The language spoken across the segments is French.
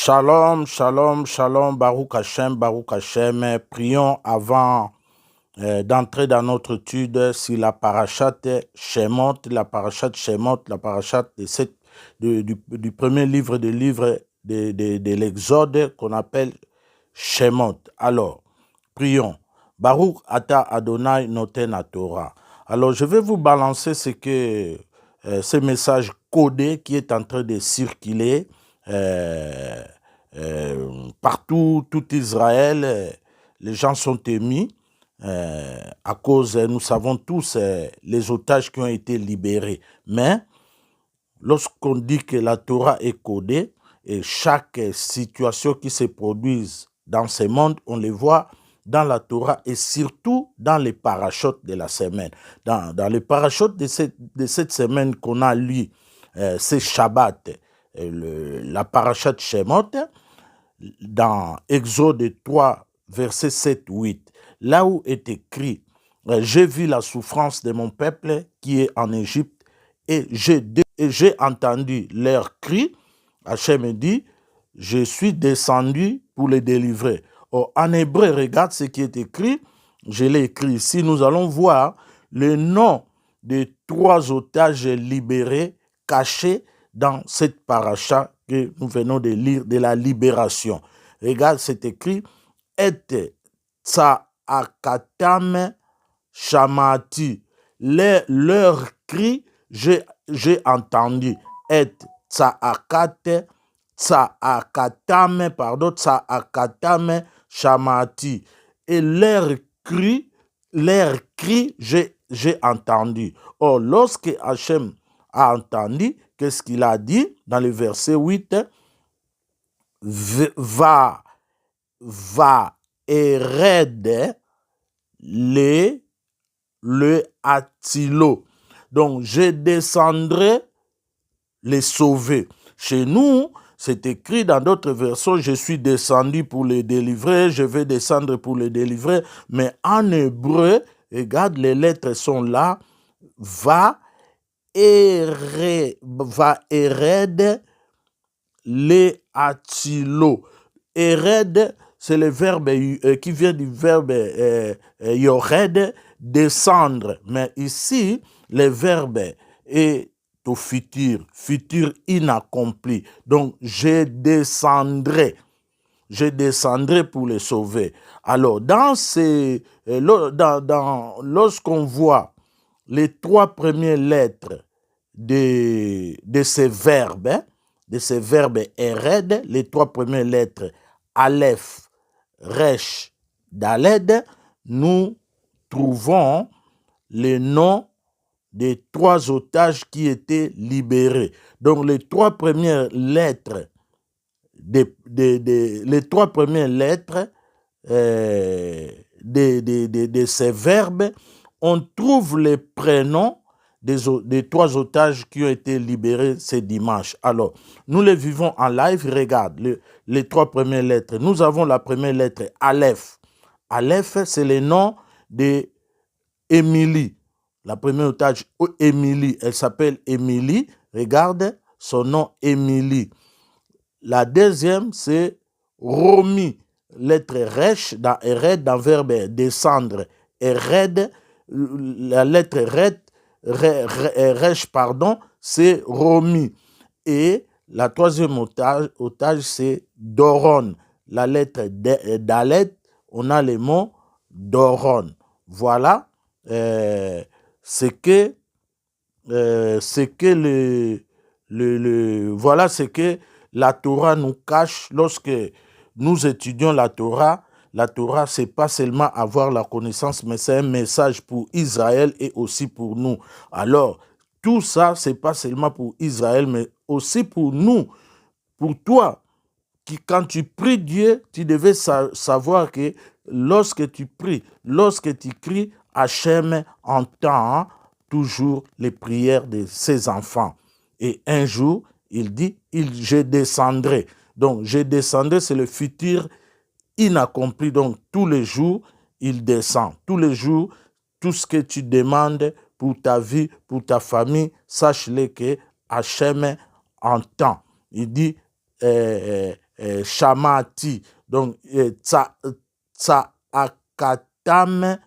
Shalom, shalom, shalom, Baruch Hashem, Prions avant d'entrer dans notre étude sur la parashat Shemot, la parashat du premier livre de l'Exode qu'on appelle Shemot. Alors, prions. Baruch Ata Adonai Noten Torah. Alors, je vais vous balancer ce message codé qui est en train de circuler partout, tout Israël. Les gens sont émis à cause, nous savons tous, les otages qui ont été libérés. Mais lorsqu'on dit que la Torah est codée, et chaque situation qui se produise dans ce monde, on les voit dans la Torah et surtout dans les parachutes de la semaine. Dans les parachutes de cette semaine qu'on a lu, c'est Shabbat, la parachat Shemot, dans Exode 3, versets 7-8, là où est écrit « J'ai vu la souffrance de mon peuple qui est en Égypte et j'ai entendu leur cri. » Hachem dit « Je suis descendu pour les délivrer. » En hébreu, regarde ce qui est écrit. Je l'ai écrit ici. Nous allons voir le nom des 3 otages libérés cachés dans cette paracha que nous venons de lire de la libération. Regarde, c'est écrit « Et tsa'akatam shamati » leur cri, j'ai entendu. « Et tsa'akatam shamati » et leur cri, j'ai entendu. Or, lorsque Hachem a entendu, qu'est-ce qu'il a dit dans le verset 8? Va ered le atilo. Donc, je descendrai les sauver. Chez nous, c'est écrit dans d'autres versions, je suis descendu pour les délivrer, je vais descendre pour les délivrer. Mais en hébreu, regarde, les lettres sont là. Va ered le atilo. Ered, c'est le verbe qui vient du verbe yored, descendre. Mais ici, le verbe est au futur inaccompli. Donc, je descendrai pour les sauver. Alors, lorsqu'on voit les 3 premières lettres de ces verbes, ered, les 3 premières lettres Aleph, Resh, Daled, nous trouvons les noms des 3 otages qui étaient libérés. Donc les 3 premières lettres de ces verbes, on trouve les prénoms des 3 otages qui ont été libérés ce dimanche. Alors, nous les vivons en live. Regarde, les 3 premières lettres. Nous avons la première lettre, Aleph. Aleph, c'est le nom d'Émilie. La première otage, Émilie, elle s'appelle Émilie. Regarde son nom, Émilie. La deuxième, c'est Romi. Lettre Resh, dans Ered, dans verbe descendre. Ered, la lettre Resh, c'est Romi. Et la troisième otage, c'est Doron. La lettre Dalet, on a les mots Doron. Voilà ce que la Torah nous cache lorsque nous étudions la Torah. La Torah, c'est pas seulement avoir la connaissance, mais c'est un message pour Israël et aussi pour nous. Alors, tout ça, c'est pas seulement pour Israël, mais aussi pour nous, pour toi, qui, quand tu pries Dieu, tu devais savoir que lorsque tu pries, lorsque tu cries, Hachem entend toujours les prières de ses enfants. Et un jour, il dit, je descendrai. Donc, je descendrai, c'est le futur inaccompli. Donc, tous les jours, il descend. Tous les jours, tout ce que tu demandes pour ta vie, pour ta famille, sache-le que Hachem entend. Il dit, Shamati. Donc, Tsa'akatam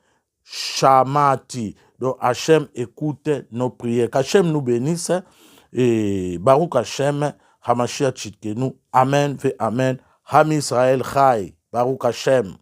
Shamati. Donc, Hachem écoute nos prières. Qu'Hachem nous bénisse. Et Baruch Hachem, Hamashiach Tzidkenu. Amen, ve Amen. Ham Israël Chai. Baruch Hachem.